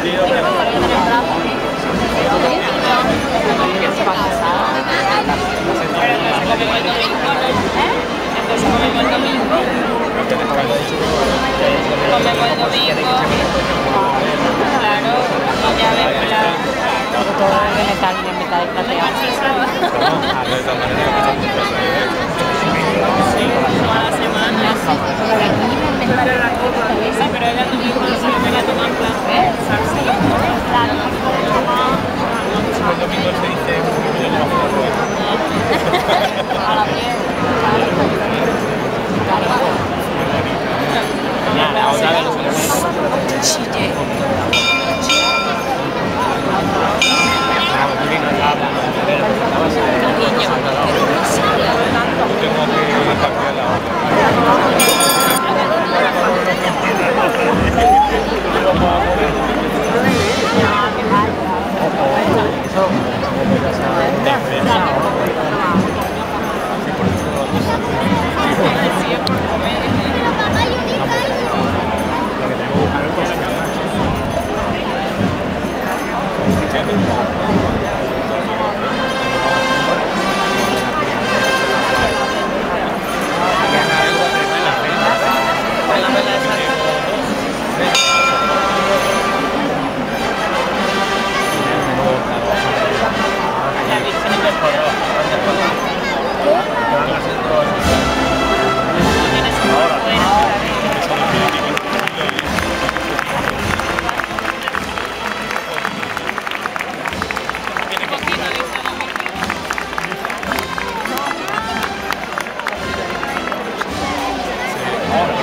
Comemos el domingo. Claro, ya vemos la... Todo el metal en mitad del plateado. Toda la semana. Sí, pero ella domingo no se me la toma en plan. El domingo se dice A la piel. ya, la otra vez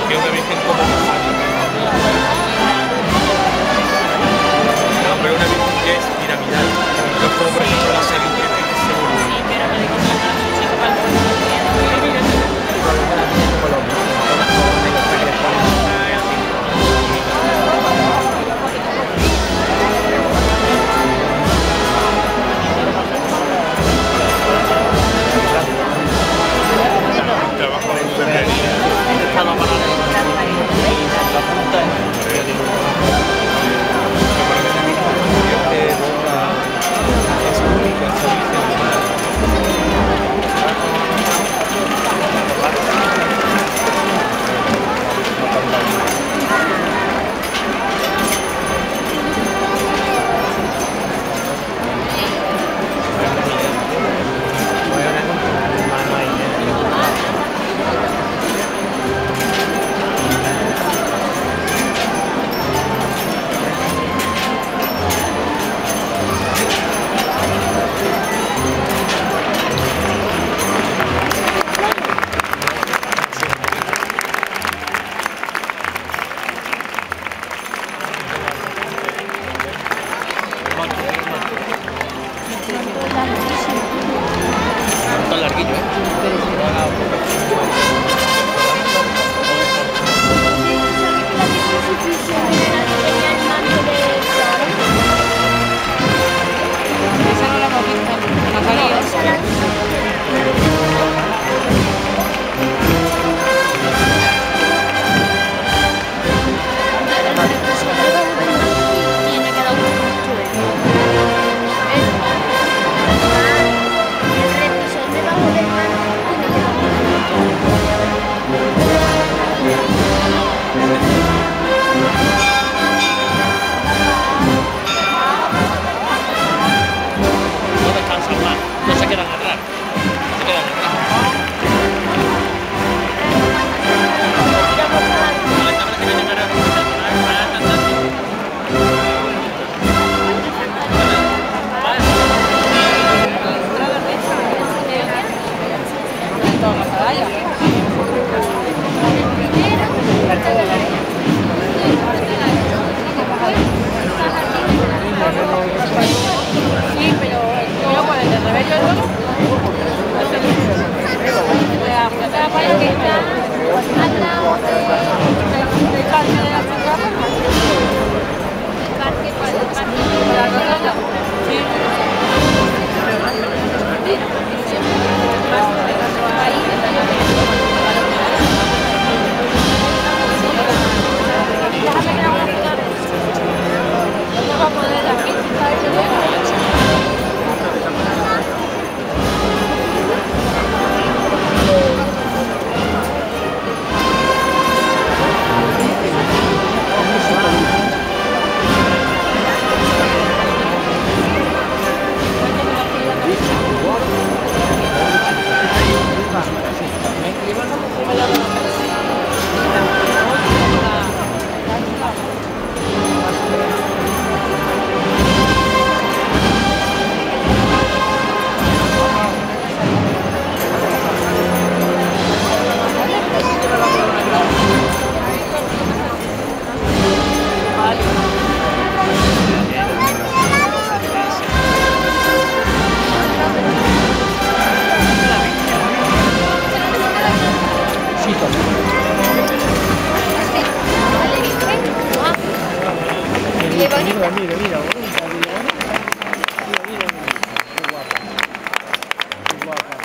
porque una virgen como no, pero una virgen que es piramidal, no es como por ejemplo la serie que es seguro. Sí, pero me digo, no, chico, para el Trabajo de enfermería. Está larguillo, Esa no la hemos visto. No ha salido. Thank you. Mira, mira, mira, bonita, mira, mira, mira, qué guapa, qué guapa.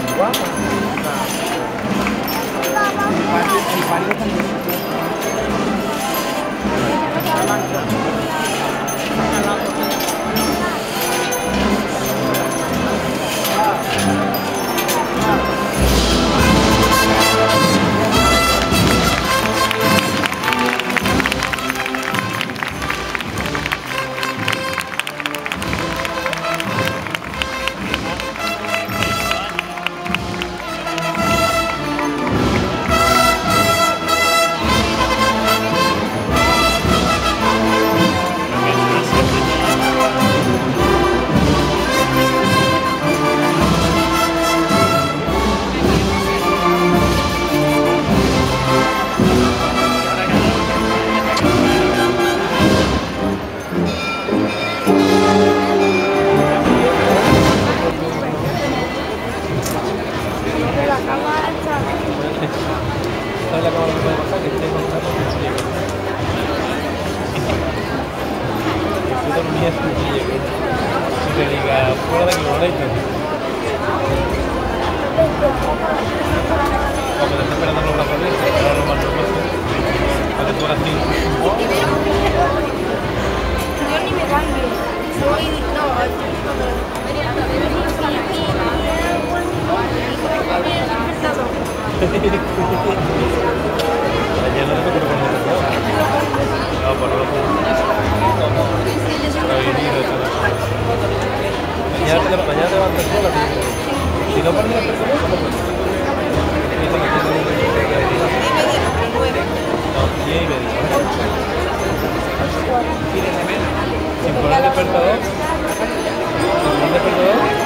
Qué guapa. El pálido también. ¿Sabes la cámara que puede pasar? Que esté contando que se llegue. Estoy durmiendo y llegue. Y te diga, fuera de aquí, no la hice. Como te está esperando los brazos de este, ahora lo más normal. Para que tú ahora sí. Yo ni me cambio. Soy. No, Mañana no te quiero poner el reloj. No, por lo mañana te vas a hacer sola, si no pones el personal, ¿cómo puedes? No, 10 y media. Sin poner el despertador. Sin poner el despertador.